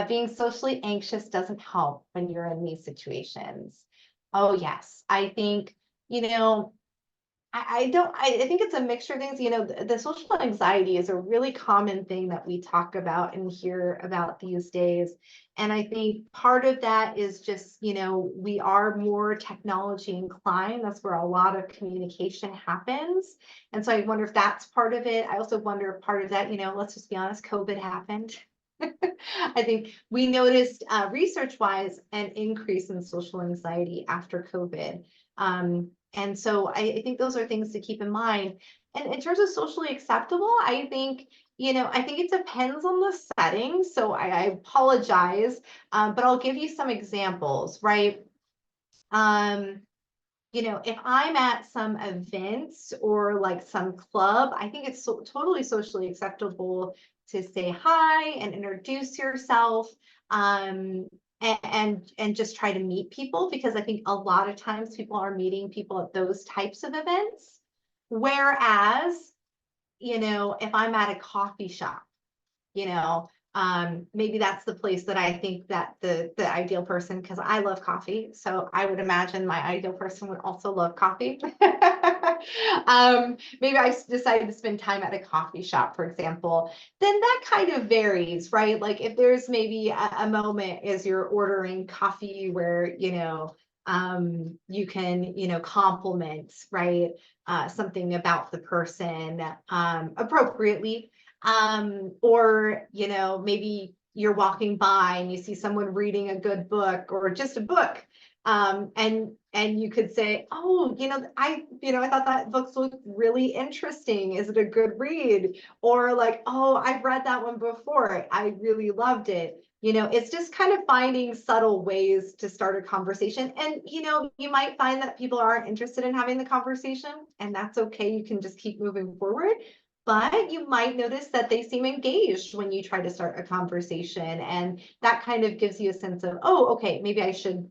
Being socially anxious doesn't help when you're in these situations. Oh, yes. I think, you know, I think it's a mixture of things. The social anxiety is a really common thing that we talk about and hear about these days. And I think part of that is just, we are more technology inclined. That's where a lot of communication happens. And so I wonder if that's part of it. I also wonder if part of that, let's just be honest, COVID happened. I think we noticed research-wise an increase in social anxiety after COVID. And so I think those are things to keep in mind. And in terms of socially acceptable, I think, I think it depends on the setting. So I apologize, but I'll give you some examples, right? If I'm at some events or like some club, I think it's totally socially acceptable to say hi and introduce yourself. And just try to meet people, because I think a lot of times people are meeting people at those types of events. Whereas, if I'm at a coffee shop, you know, maybe that's the place that I think that the ideal person, because I love coffee, so I would imagine my ideal person would also love coffee. Maybe I decided to spend time at a coffee shop, for example, then that kind of varies, right? Like if there's maybe a moment as you're ordering coffee where, you can, compliment, right? Something about the person appropriately. Or, maybe you're walking by and you see someone reading a good book or just a book. And you could say, oh, I thought that book looked really interesting. Is it a good read? Or like, oh, I've read that one before. I really loved it. It's just kind of finding subtle ways to start a conversation. And, you might find that people aren't interested in having the conversation, and that's okay. You can just keep moving forward. But you might notice that they seem engaged when you try to start a conversation. And that kind of gives you a sense of, oh, okay, maybe I should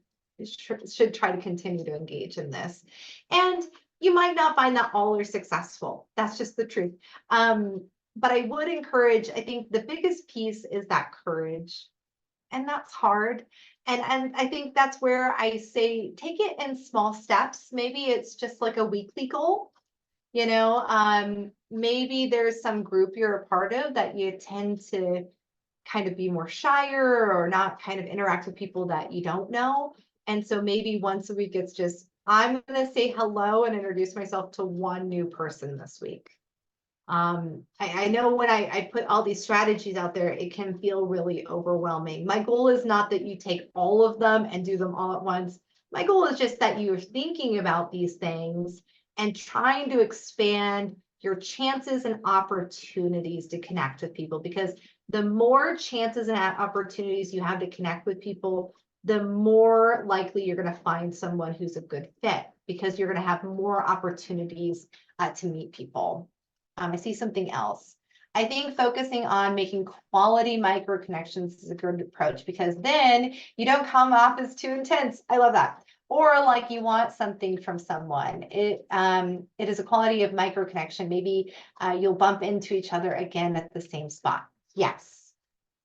try to continue to engage in this. And you might not find that all are successful. That's just the truth. But I would encourage, I think the biggest piece is that courage. And that's hard. And I think that's where I say, take it in small steps. Maybe it's just like a weekly goal. Maybe there's some group you're a part of that you tend to kind of be more shyer or not kind of interact with people that you don't know. And so maybe once a week, it's just, I'm going to say hello and introduce myself to one new person this week. I know when I put all these strategies out there, it can feel really overwhelming. My goal is not that you take all of them and do them all at once. My goal is just that you're thinking about these things and trying to expand your chances and opportunities to connect with people, because the more chances and opportunities you have to connect with people, the more likely you're going to find someone who's a good fit, because you're going to have more opportunities to meet people. I see something else. I think focusing on making quality micro connections is a good approach, because then you don't come off as too intense. I love that. Or like you want something from someone. It is a quality of micro connection. Maybe you'll bump into each other again at the same spot. Yes.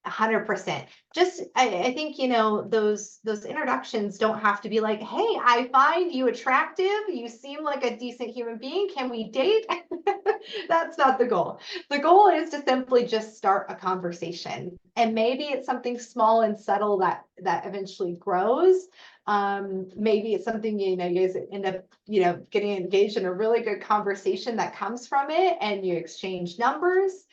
100%. Just, I think, those introductions don't have to be like, hey, I find you attractive. You seem like a decent human being. Can we date? That's not the goal. The goal is to simply just start a conversation. And maybe it's something small and subtle that eventually grows. Maybe it's something, you guys end up, getting engaged in a really good conversation that comes from it, and you exchange numbers.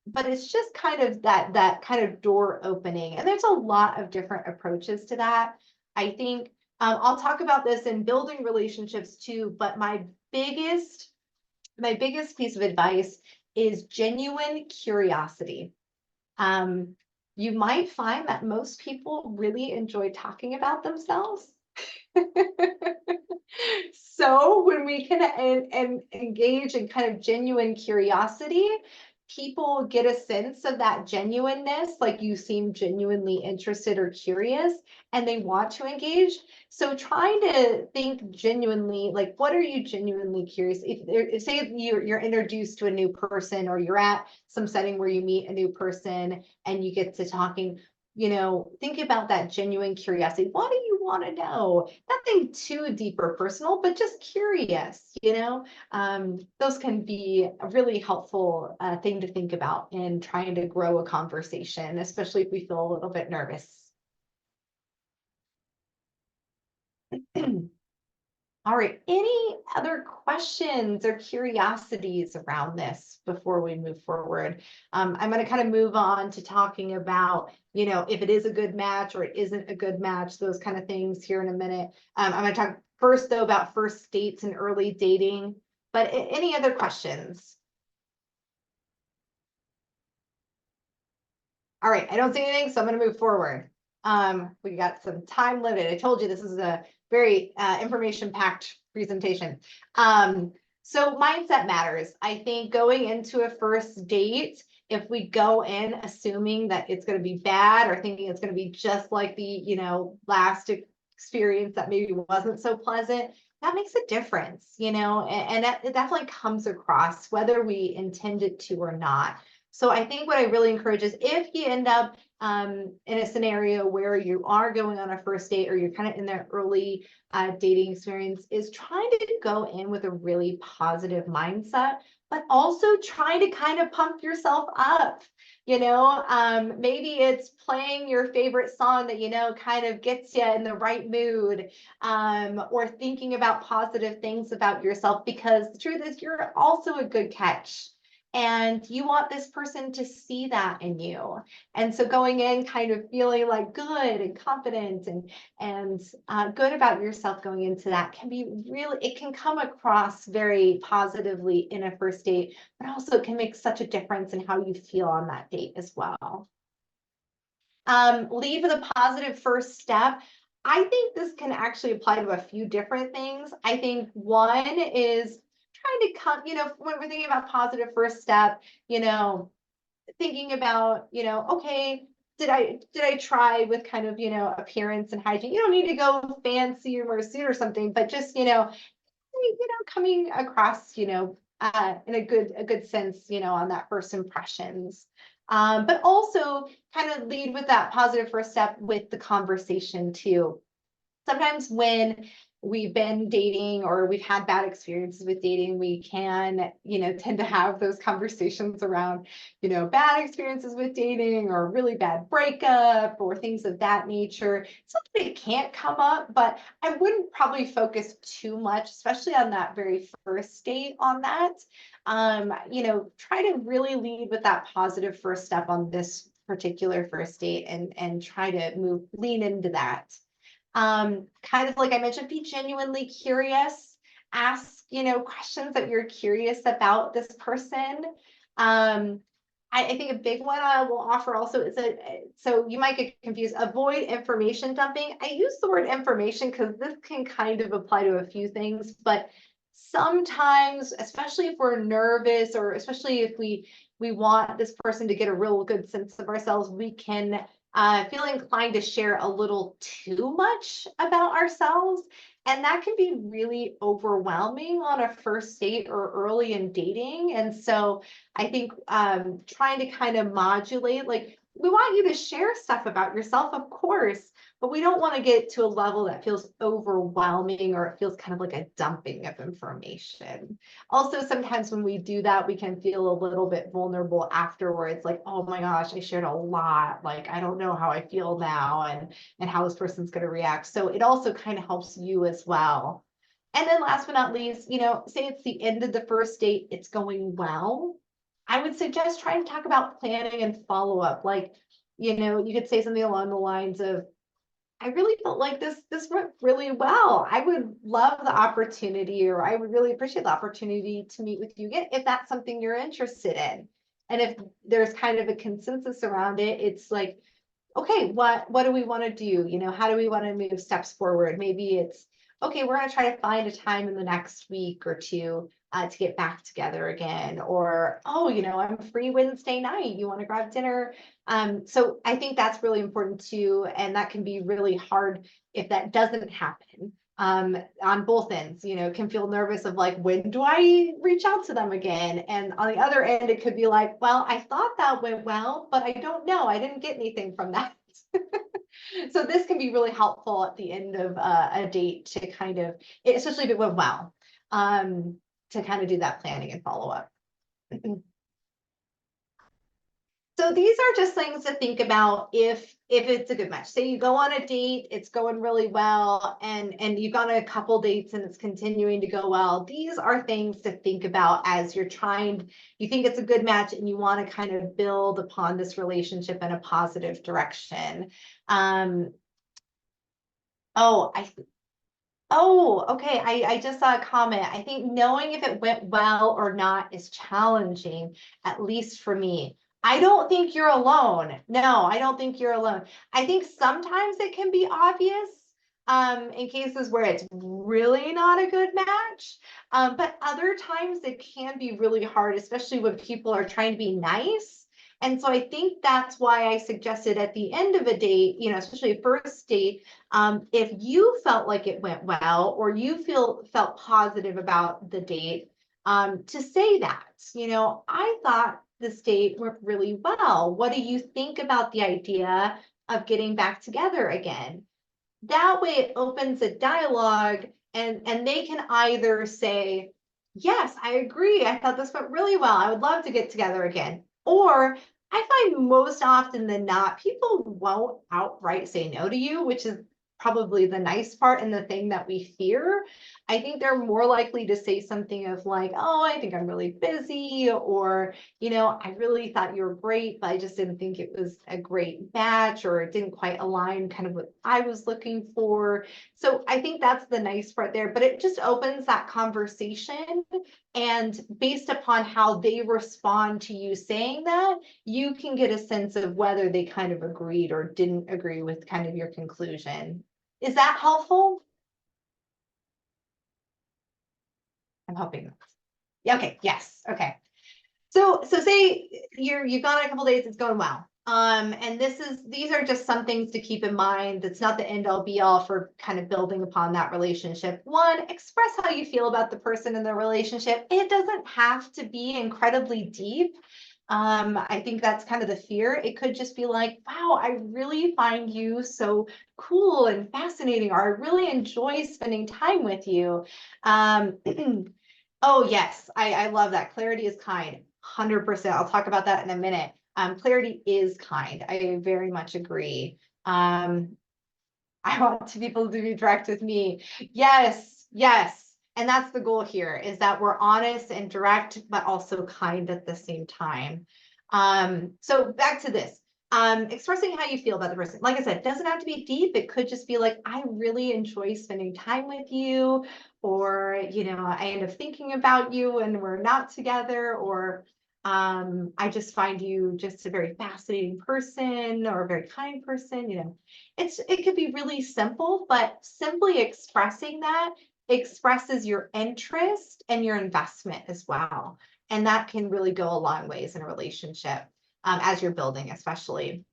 But it's just kind of that kind of door opening. And there's a lot of different approaches to that. I think I'll talk about this in building relationships too, but my biggest piece of advice is genuine curiosity. You might find that most people really enjoy talking about themselves. So when we can and engage in kind of genuine curiosity, people get a sense of that genuineness, like you seem genuinely interested or curious, and they want to engage. So trying to think genuinely, like, what are you genuinely curious? If say you're introduced to a new person, or you're at some setting where you meet a new person and you get to talking, think about that genuine curiosity. What do you want to know? Nothing too deep or personal, but just curious, those can be a really helpful thing to think about in trying to grow a conversation, especially if we feel a little bit nervous. All right, any other questions or curiosities around this before we move forward? I'm going to kind of move on to talking about, if it is a good match or it isn't a good match, those kind of things here in a minute. I'm going to talk first, though, about first dates and early dating. But any other questions? All right, I don't see anything, so I'm going to move forward. We got some time limited. I told you this is a very information-packed presentation. So mindset matters. I think going into a first date, if we go in assuming that it's going to be bad or thinking it's going to be just like the, last experience that maybe wasn't so pleasant, that makes a difference, and that it definitely comes across whether we intend it to or not. So I think what I really encourage is, if you end up in a scenario where you are going on a first date, or you're kind of in that early dating experience, is trying to go in with a really positive mindset, but also trying to kind of pump yourself up. Maybe it's playing your favorite song that kind of gets you in the right mood, or thinking about positive things about yourself, because the truth is you're also a good catch. And you want this person to see that in you. And so going in kind of feeling like good and confident and good about yourself going into that can be really, it can come across very positively in a first date, but also it can make such a difference in how you feel on that date as well. Lead with a positive first step. I think this can actually apply to a few different things. I think one is trying to come, when we're thinking about positive first step, thinking about, okay, did I try with kind of, appearance and hygiene? You don't need to go fancy or wear a suit or something, but just, coming across, in a good sense, on that first impressions. But also kind of lead with that positive first step with the conversation too. Sometimes when we've been dating or we've had bad experiences with dating, we can, tend to have those conversations around, bad experiences with dating or really bad breakup or things of that nature. Something that can't come up, but I wouldn't probably focus too much, especially on that very first date on that. Try to really lead with that positive first step on this particular first date, and try to lean into that. Kind of like I mentioned, be genuinely curious, ask, questions that you're curious about this person. I think a big one I will offer also is so you might get confused, avoid information dumping. I use the word information because this can kind of apply to a few things, but sometimes, especially if we're nervous, or especially if we want this person to get a real good sense of ourselves, we can feel inclined to share a little too much about ourselves. And that can be really overwhelming on a first date or early in dating. And so I think trying to kind of modulate, like, we want you to share stuff about yourself, of course, but we don't want to get to a level that feels overwhelming or it feels kind of like a dumping of information. Also, sometimes when we do that, we can feel a little bit vulnerable afterwards, like, oh my gosh, I shared a lot. Like, I don't know how I feel now and how this person's going to react. So it also kind of helps you as well. And then last but not least, say it's the end of the first date, it's going well. I would suggest trying to talk about planning and follow up. Like, you could say something along the lines of, I really felt like this went really well. I would love the opportunity, or I would really appreciate the opportunity to meet with you again if that's something you're interested in. And if there's kind of a consensus around it, it's like, okay, what do we want to do? How do we want to move steps forward? Maybe it's, okay, we're going to try to find a time in the next week or two to get back together again. Or, oh, I'm free Wednesday night. You want to grab dinner? So I think that's really important too. And that can be really hard if that doesn't happen on both ends. Can feel nervous of like, when do I reach out to them again? And on the other end, it could be like, well, I thought that went well, but I don't know. I didn't get anything from that. So this can be really helpful at the end of a date to kind of, especially if it went well, to kind of do that planning and follow up. So these are just things to think about if it's a good match. Say you go on a date, it's going really well, and you've gone on a couple dates and it's continuing to go well. These are things to think about as you think it's a good match and you want to kind of build upon this relationship in a positive direction. Okay. I just saw a comment. I think knowing if it went well or not is challenging, at least for me. I don't think you're alone. No, I don't think you're alone. I think sometimes it can be obvious in cases where it's really not a good match. But other times it can be really hard, especially when people are trying to be nice. And so I think that's why I suggested at the end of a date, especially a first date, if you felt like it went well or you felt positive about the date, to say that, I thought this date went really well. What do you think about the idea of getting back together again? That way it opens a dialogue and they can either say, yes, I agree. I thought this went really well. I would love to get together again. Or I find most often than not, people won't outright say no to you, which is probably the nice part and the thing that we fear. I think they're more likely to say something of like, oh, I think I'm really busy, or, I really thought you were great, but I just didn't think it was a great match, or it didn't quite align kind of what I was looking for. So I think that's the nice part there, but it just opens that conversation. And based upon how they respond to you saying that, you can get a sense of whether they kind of agreed or didn't agree with kind of your conclusion. Is that helpful? I'm hoping. Yeah, okay, yes, okay. So say you've gone on a couple days, it's going well. And these are just some things to keep in mind. That's not the end all be all for kind of building upon that relationship. One, express how you feel about the person in the relationship. It doesn't have to be incredibly deep. I think that's kind of the fear. It could just be like, wow, I really find you so cool and fascinating, or I really enjoy spending time with you. Oh, yes, I love that. Clarity is kind. 100%. I'll talk about that in a minute. Clarity is kind. I very much agree. I want people to be direct with me. Yes, yes. And that's the goal here, is that we're honest and direct, but also kind at the same time. So back to this. Expressing how you feel about the person. Like I said, it doesn't have to be deep. It could just be like, I really enjoy spending time with you, or, I end up thinking about you and we're not together, or I just find you just a very fascinating person or a very kind person. It could be really simple, but simply expressing that expresses your interest and your investment as well. And that can really go a long ways in a relationship, as you're building, especially.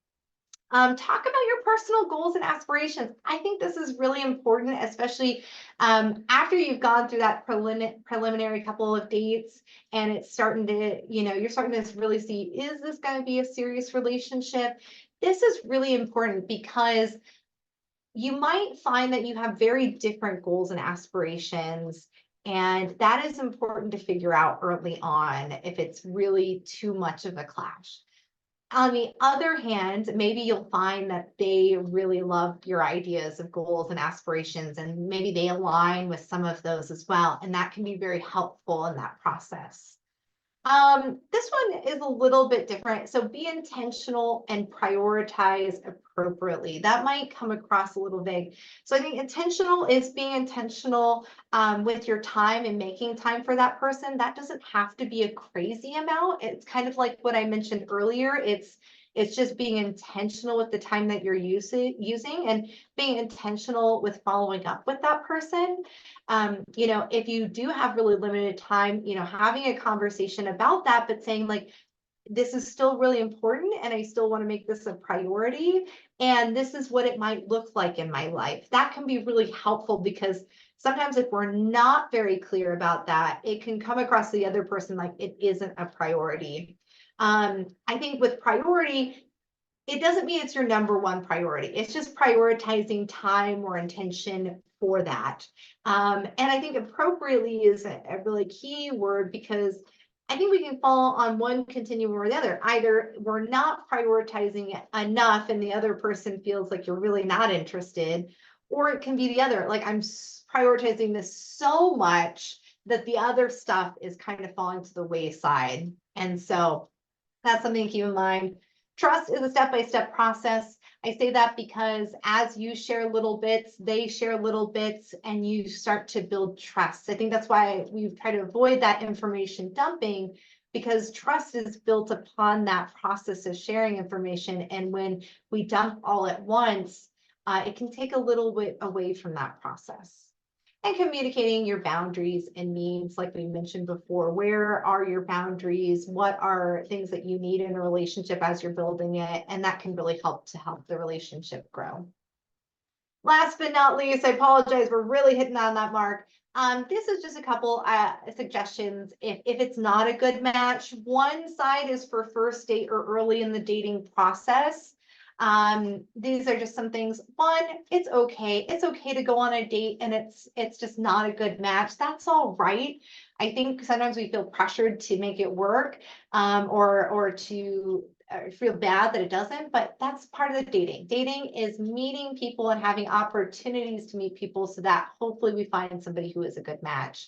Talk about your personal goals and aspirations. I think this is really important, especially after you've gone through that preliminary couple of dates and it's starting to, you're starting to really see, is this going to be a serious relationship? This is really important because you might find that you have very different goals and aspirations. And that is important to figure out early on if it's really too much of a clash. On the other hand, maybe you'll find that they really love your ideas of goals and aspirations, and maybe they align with some of those as well. And that can be very helpful in that process. This one is a little bit different. So be intentional and prioritize appropriately. That might come across a little vague. So I think intentional is being intentional with your time and making time for that person. That doesn't have to be a crazy amount. It's kind of like what I mentioned earlier. It's just being intentional with the time that you're using and being intentional with following up with that person. If you do have really limited time, having a conversation about that, but saying like, this is still really important and I still want to make this a priority. And this is what it might look like in my life. That can be really helpful because sometimes if we're not very clear about that, it can come across the other person like it isn't a priority. I think with priority, it doesn't mean it's your number one priority. It's just prioritizing time or intention for that. And I think appropriately is a really key word because I think we can fall on one continuum or the other. Either we're not prioritizing it enough and the other person feels like you're really not interested, or it can be the other. Like I'm prioritizing this so much that the other stuff is kind of falling to the wayside. And so that's something to keep in mind. Trust is a step-by-step process. I say that because as you share little bits, they share little bits, and you start to build trust. I think that's why we've tried to avoid that information dumping, because trust is built upon that process of sharing information. And when we dump all at once, it can take a little bit away from that process. And communicating your boundaries and needs, like we mentioned before. Where are your boundaries? What are things that you need in a relationship as you're building it? And that can really help the relationship grow. Last but not least, I apologize, we're really hitting on that mark. This is just a couple suggestions. If it's not a good match, one side is for first date or early in the dating process. These are just some things. One, it's okay. It's okay to go on a date and it's just not a good match. That's all right. I think sometimes we feel pressured to make it work, or to feel bad that it doesn't, but that's part of the dating. Dating is meeting people and having opportunities to meet people so that hopefully we find somebody who is a good match.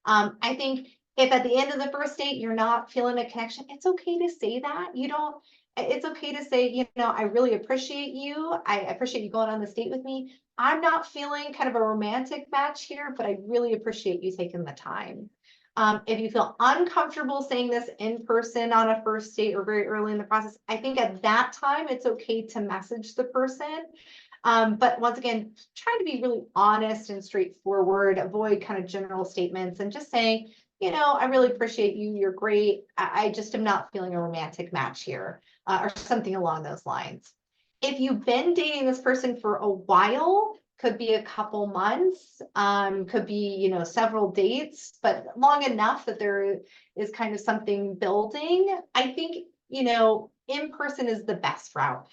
I think if at the end of the first date you're not feeling a connection, it's okay to say that. It's okay to say, I really appreciate you. I appreciate you going on this date with me. I'm not feeling kind of a romantic match here, but I really appreciate you taking the time. If you feel uncomfortable saying this in person on a first date or very early in the process, I think at that time it's okay to message the person. But once again, try to be really honest and straightforward, avoid kind of general statements and just saying, I really appreciate you. You're great. I just am not feeling a romantic match here, or something along those lines. If you've been dating this person for a while, could be a couple months, could be, several dates, but long enough that there is kind of something building. I think, in person is the best route.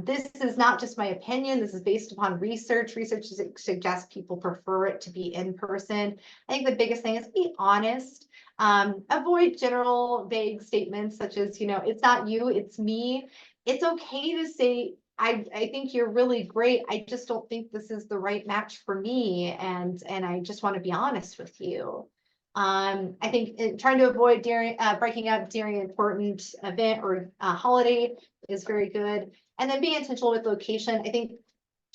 This is not just my opinion. This is based upon research. Research suggests people prefer it to be in person. I think the biggest thing is be honest. Avoid general vague statements such as, it's not you, it's me. It's okay to say, I think you're really great. I just don't think this is the right match for me. And I just want to be honest with you. I think trying to avoid breaking up during an important event or holiday is very good. And then be intentional with location. I think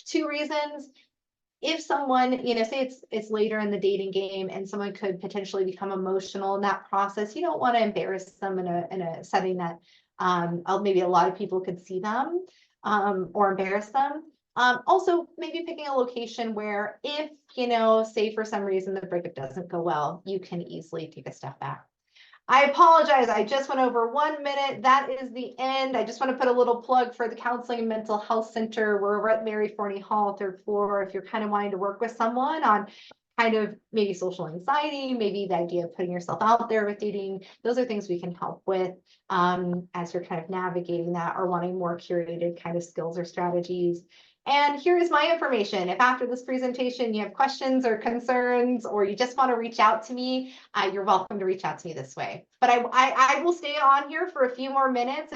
2 reasons. If someone, say it's later in the dating game and someone could potentially become emotional in that process, you don't want to embarrass them in a setting that maybe a lot of people could see them, or embarrass them. Also, maybe picking a location where if, say for some reason the breakup doesn't go well, you can easily take a step back. I apologize. I just went over 1 minute. That is the end. I just want to put a little plug for the Counseling and Mental Health Center. We're over at Mary Forney Hall, 3rd floor. If you're kind of wanting to work with someone on kind of maybe social anxiety, maybe the idea of putting yourself out there with dating, those are things we can help with as you're kind of navigating that or wanting more curated kind of skills or strategies. And here is my information. If after this presentation you have questions or concerns, or you just want to reach out to me, you're welcome to reach out to me this way. But I will stay on here for a few more minutes.